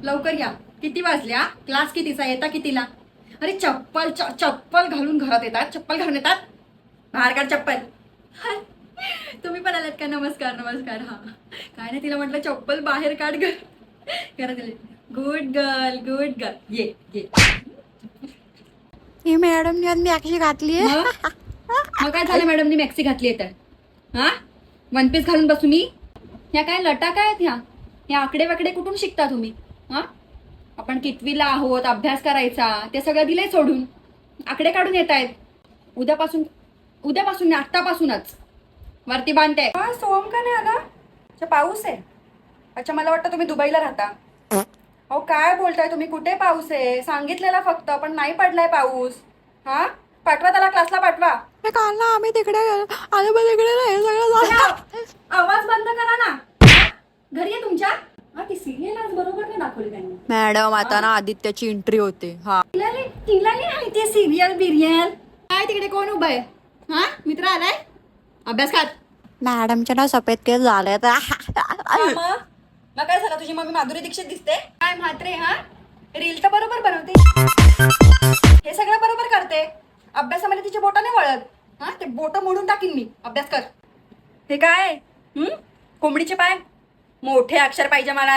लवकर या. किती वाजल्या? क्लास कितीचा? येता कितीला? अरे चप्पल घालून घरात येतात. चप्पल घालून येतात. बाहेर काढ चप्पल. तुम्ही पण आलात का? नमस्कार नमस्कार. हा काय नाही, तिला म्हटलं चप्पल बाहेर काढ घरात. गुड गर्ल ये ये. ही मॅडम मॅक्सी घातली. मग काय झालं? मॅडमनी मॅक्सी घातली तर हा वन पीस घालून बसू मी? ह्या काय लटा काय आहेत? ह्या आकडे वाकडे कुठून शिकता तुम्ही? हा आपण कितवीला आहोत, अभ्यास करायचा, ते सगळं दिलंय सोडून. आकडे काढून येत आहेत. उद्यापासून आत्तापासूनच वरती बांधते. सोहम का नाही आला? अच्छा, पाऊस आहे. अच्छा, मला वाटतं तुम्ही दुबईला राहता. अहो काय बोलताय तुम्ही? कुठे पाऊस आहे? सांगितलेला फक्त, पण नाही पडलाय पाऊस. हा पाठवा त्याला, क्लासला पाठवा. काल ना आम्ही तिकडे आलो, तिकडे नाही सगळं. आवाज बंद करा ना. घरी आहे तुमच्या? ती सिरियल आज बरोबर नाही दाखवली त्यांनी. मॅडम आता ना आदित्यची एंट्री होते. हा तिला नाही माहिती सिरियल बिरियल काय. तिकडे कोण उभं आहे? हा मित्र आलाय अभ्यास खात. मॅडमच्या ना सफेद केस झाले. मग काय झालं? तुझी मम्मी माधुरी दीक्षित दिसते काय म्हात्रे? हा रील तर बरोबर बनवते, हे सगळं बरोबर करते. अभ्यासामध्ये तिचे बोट नाही वळत. हा ते बोट मोडून टाकीन मी. अभ्यास कर. हे काय कोंबडीचे पाय? मोठे अक्षर पाहिजे मला.